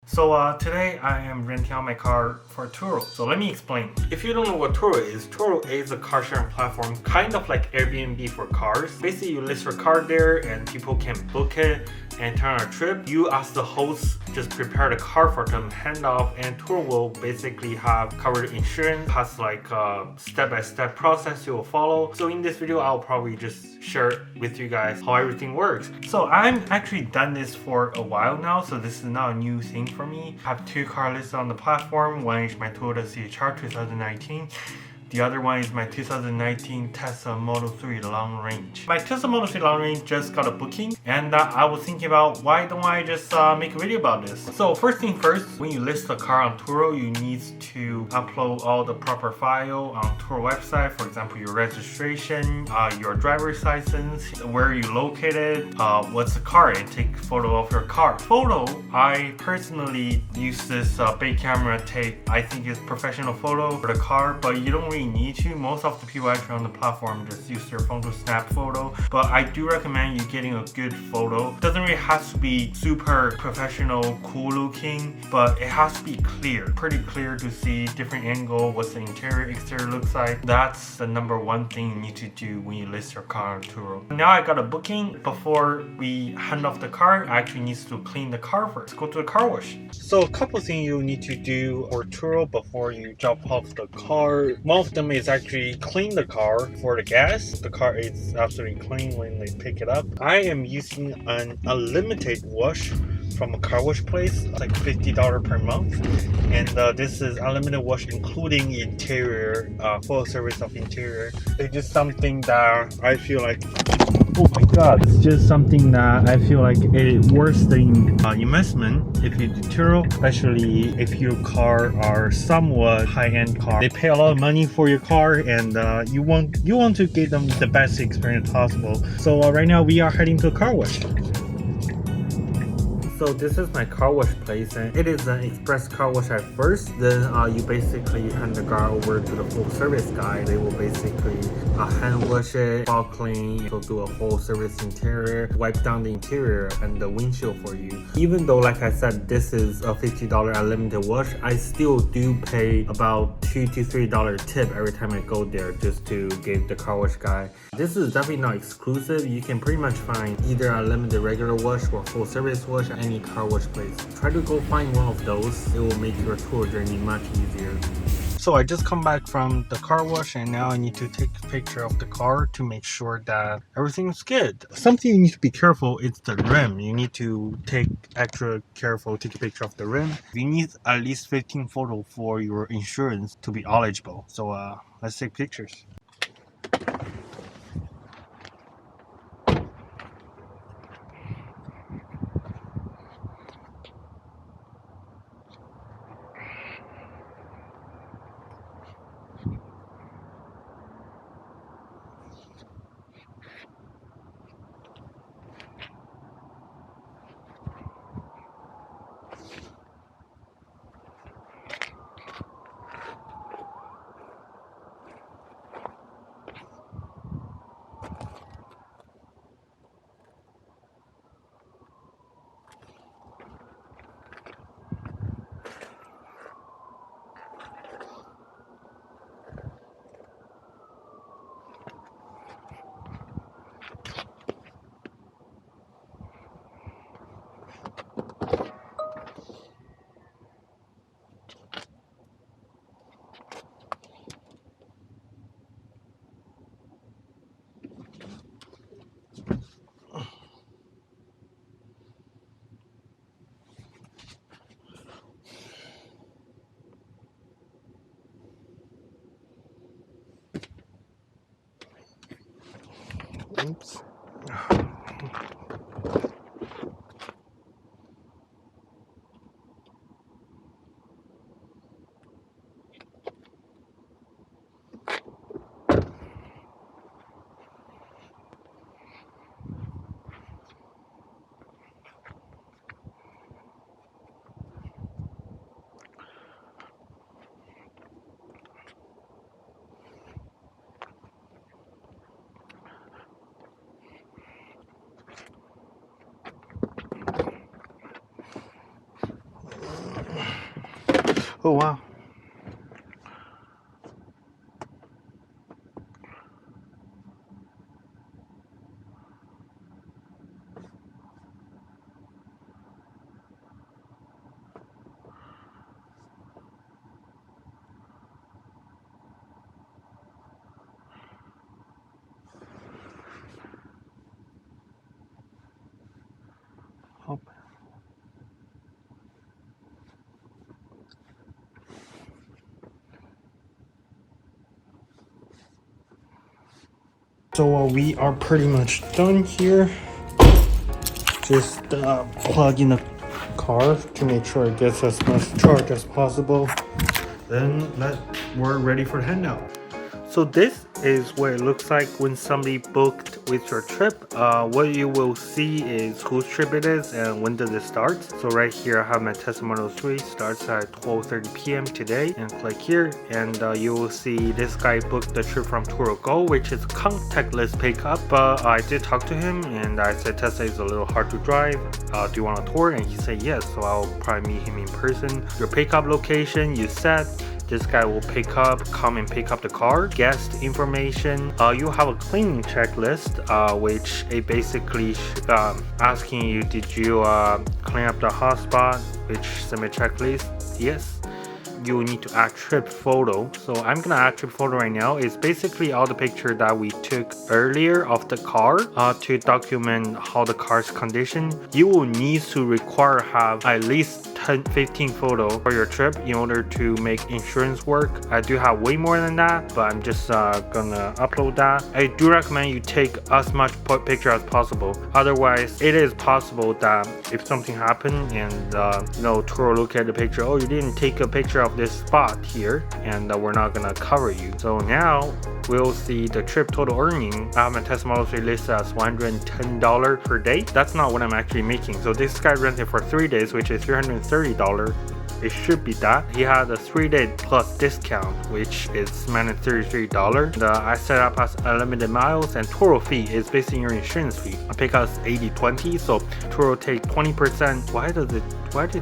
Today I am renting out my car for Turo. So let me explain. If you don't know what Turo is a car sharing platform, kind of like Airbnb for cars. Basically, you list your car there and people can book it and turn on a trip. You as the host just prepare the car for them, hand off, and Turo will basically have covered insurance, has like a step-by-step process you will follow. So in this video, I'll probably just share with you guys how everything works. So I'm actually done this for a while now, so this is not a new thing for me. I have two car listed on the platform. One is my Toyota CHR 2019. The other one is my 2019 Tesla Model 3 long range. My Tesla Model 3 long range just got a booking, and I was thinking about why don't I just make a video about this. So first thing first, when you list a car on Turo, you need to upload all the proper file on Turo website. For example, your registration, your driver's license, where you located, what's the car, and take photo of your car. Photo, I personally use this big camera take. I think it's professional photo for the car, but you don't really need to. Most of the people actually on the platform just use their phone to snap photo, but I do recommend you getting a good photo. Doesn't really have to be super professional, cool looking, but it has to be clear, pretty clear to see different angle, what the interior, exterior looks like. That's the number one thing you need to do when you list your car on Turo. Now I got a booking. Before we hand off the car, I actually need to clean the car first. Go to the car wash. So a couple things you need to do for Turo before you drop off the car. One of them is actually clean the car for the gas. The car is absolutely clean when they pick it up. I am using an unlimited wash from a car wash place, like $50 per month, and this is unlimited wash including interior, full service of interior. It's just something that I feel like, oh my god, it's just something that I feel like it's worth the investment if you do Turo, especially if your car are somewhat high-end car. They pay a lot of money for your car, and you want to give them the best experience possible. So right now we are heading to a car wash. So this is my car wash place, and it is an express car wash at first. Then you basically hand the car over to the full service guy. They will basically hand wash it, fall clean, they'll do a full service interior, wipe down the interior and the windshield for you. Even though, like I said, this is a $50 unlimited wash, I still do pay about $2 to $3 tip every time I go there just to give the car wash guy. This is definitely not exclusive. You can pretty much find either a limited regular wash or full service wash at any car wash place. Try to go find one of those. It will make your tour journey much easier. So I just come back from the car wash, and now I need to take a picture of the car to make sure that everything's good. Something you need to be careful is the rim. You need to take extra careful, take a picture of the rim. You need at least 15 photos for your insurance to be eligible. So let's take pictures. Oops. Oh wow. So we are pretty much done here. Just plug in the car to make sure it gets as much charge as possible. Then we're ready for the handout. So this is what it looks like when somebody booked with your trip. What you will see is whose trip it is and when does it start. So right here I have my Tesla Model 3, starts at 12:30 p.m. today, and click here and you will see this guy booked the trip from Turo Go, which is contactless pickup. But I did talk to him and I said Tesla is a little hard to drive. Do you want a tour? And he said yes, so I'll probably meet him in person. Your pickup location you set. This guy will come and pick up the car. Guest information. You have a cleaning checklist, which it basically asking you, did you clean up the hotspot? Which submit checklist. Yes. You need to add trip photo. So I'm gonna add trip photo right now. It's basically all the picture that we took earlier of the car to document how the car's condition. You will need to require have at least 15 photo for your trip in order to make insurance work. I do have way more than that, but I'm just gonna upload that. I do recommend you take as much picture as possible. Otherwise, it is possible that if something happened and Turo look at the picture, oh, you didn't take a picture of this spot here, and we're not gonna cover you. So now we'll see the trip total earning. I have my Tesla Model 3 listed as $110 per day. That's not what I'm actually making. So this guy rented for 3 days, which is $330. It should be that. He had a 3-day plus discount, which is $33. I set up as unlimited miles, and Turo fee is basically your insurance fee. I pick us 80/20, so Turo take 20%. Why did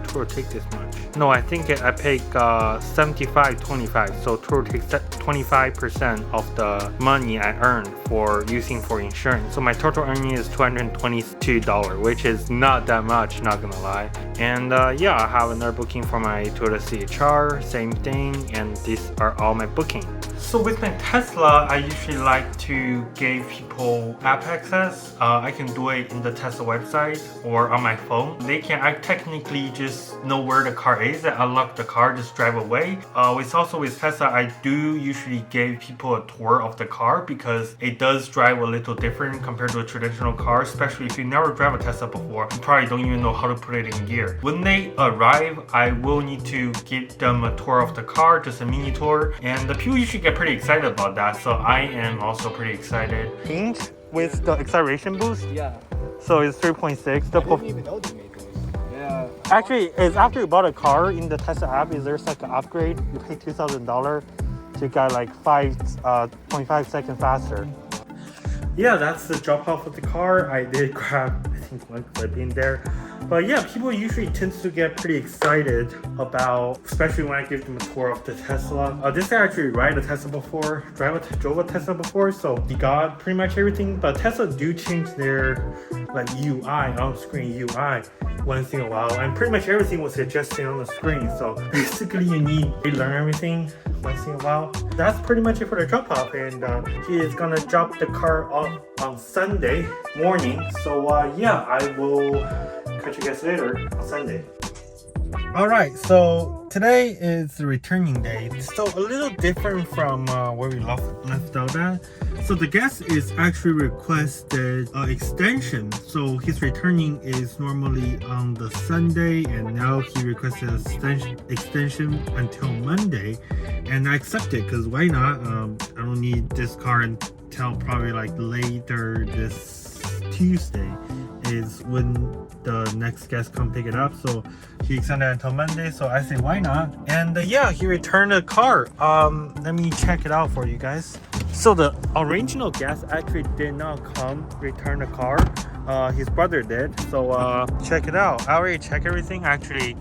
Turo take this much? No, I think I paid 75/25, so Turo takes 25% of the money I earned for using for insurance. So my total earning is $222, which is not that much, not gonna lie. And yeah, I have another booking for my Toyota CHR, same thing, and these are all my bookings. So with my Tesla, I usually like to give people app access. I can do it in the Tesla website or on my phone. I technically just know where the car is and unlock the car, just drive away. With Tesla, I do usually give people a tour of the car because it does drive a little different compared to a traditional car, especially if you never drive a Tesla before. You probably don't even know how to put it in gear. When they arrive, I will need to give them a tour of the car, just a mini tour, and the people usually get pretty excited about that, so I am also pretty excited. Hinge with the acceleration boost? Yeah. So it's 3.6. I didn't even know they made those. Yeah. Actually, is after you bought a car in the Tesla app, is there like an upgrade? You pay $2,000 to get like 5.5 seconds faster. Yeah, that's the drop off of the car. I did grab, I think, one clip in there. But yeah, people usually tend to get pretty excited about, especially when I give them a tour of the Tesla. This guy actually drove a Tesla before, so he got pretty much everything. But Tesla do change their like UI, on-screen UI once in a while, and pretty much everything was suggested on the screen. So basically, you need to learn everything once in a while. That's pretty much it for the drop off, and he is gonna drop the car off on Sunday morning. So yeah, I will catch you guys later on Sunday. Alright, so today is the returning day. So a little different from where we left out at. So the guest is actually requested an extension. So his returning is normally on the Sunday, and now he requested an extension until Monday. And I accepted because why not? I don't need this car until probably like later this Tuesday is when the next guest come pick it up. So he extended until Monday, so I say why not. And yeah, he returned the car. Let me check it out for you guys. So the original guest actually did not come return the car. His brother did. So check it out. I already checked everything. Actually,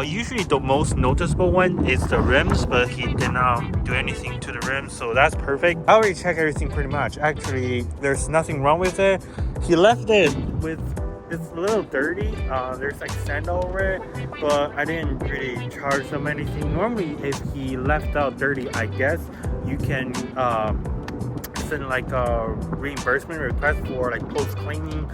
Usually the most noticeable one is the rims, but he did not do anything to the rims, so that's perfect. I already checked everything pretty much. Actually, there's nothing wrong with it. He left it with, it's a little dirty. There's like sand over it, but I didn't really charge them anything. Normally, if he left out dirty, I guess you can send like a reimbursement request for like post cleaning.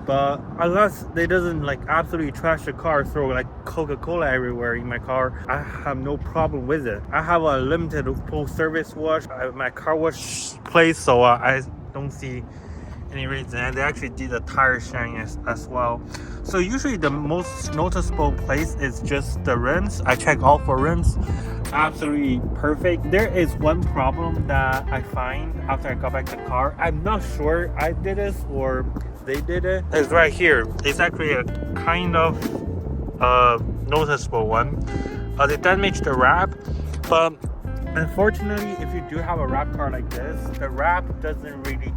But unless they doesn't like absolutely trash the car, throw like Coca-Cola everywhere in my car, I have no problem with it. I have a limited full service wash at my car wash place, so I don't see any reason. And they actually did a tire sharing as well. So usually the most noticeable place is just the rims. I check all 4 rims. Absolutely perfect. There is one problem that I find after I got back the car. I'm not sure I did this or they did it. It's right here. It's actually a kind of noticeable one. They damaged the wrap, but unfortunately, if you do have a wrap car like this, the wrap doesn't really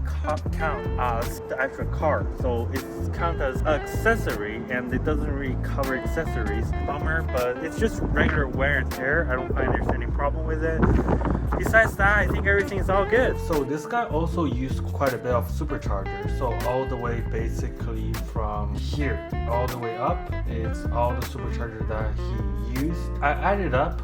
count as the actual car, so it's counted as accessory and it doesn't really cover accessories. Bummer, but it's just regular wear and tear. I don't find there's any problem with it. Besides that, I think everything is all good. So this guy also used quite a bit of supercharger. So all the way basically from here all the way up, it's all the supercharger that he used. I added up,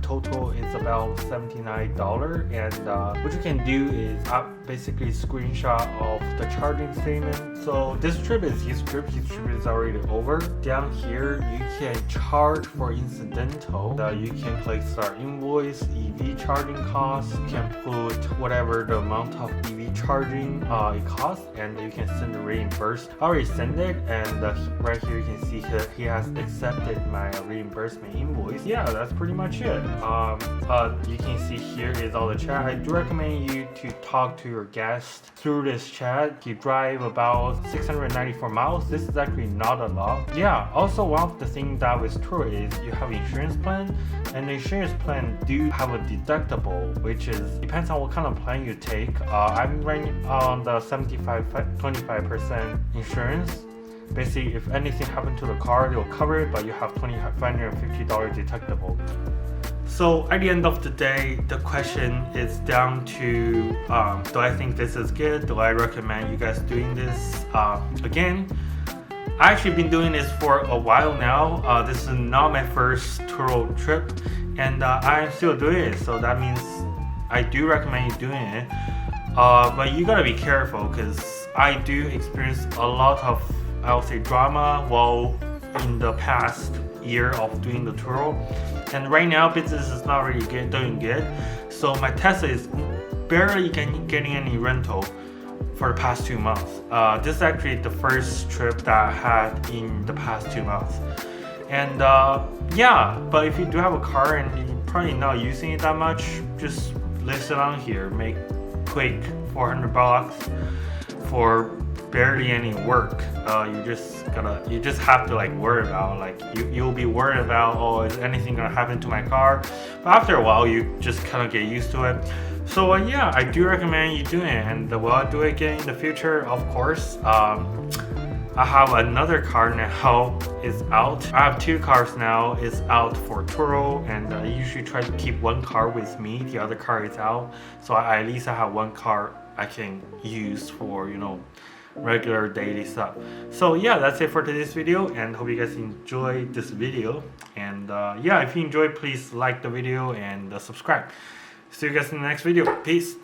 total is about $79, and what you can do is basically screenshot of the charging statement. So this trip is his trip. His trip is already over. Down here you can charge for incidental. You can click start invoice, EV charging costs. You can put whatever the amount of EV charging it costs, and you can send the reimburse. I already sent it, and right here you can see he has accepted my reimbursement invoice. Yeah, that's pretty much it. You can see here is all the chat. I do recommend you to talk to your guest through this chat. You drive about 694 miles. This is actually not a lot. Yeah, also one of the things that with Turo is you have insurance plan, and the insurance plan do have a deductible, which is depends on what kind of plan you take. I'm running on the 25% insurance. Basically, if anything happened to the car, they will cover it, but you have $2,550 deductible. So at the end of the day, the question is down to, do I think this is good? Do I recommend you guys doing this? Again, I actually been doing this for a while now. This is not my first Turo trip, and I'm still doing it. So that means I do recommend you doing it. But you gotta be careful, because I do experience a lot of, I would say, drama while in the past year of doing the Turo. And right now business is not really doing good. So my Tesla is barely getting any rental for the past 2 months. This is actually the first trip that I had in the past 2 months. And yeah, but if you do have a car and you're probably not using it that much, just list it on here. Make quick $400 for barely any work. You just have to like worry about, like you'll be worried about, oh, is anything gonna happen to my car? But after a while you just kind of get used to it. So yeah, I do recommend you doing it. And will I do it again in the future? Of course. I have another car now is out. I have 2 cars now is out for Turo, and I usually try to keep one car with me. The other car is out, so at least I have one car I can use for, regular daily stuff. So yeah, that's it for today's video, and hope you guys enjoyed this video. And yeah, if you enjoyed, please like the video and subscribe. See you guys in the next video. Peace.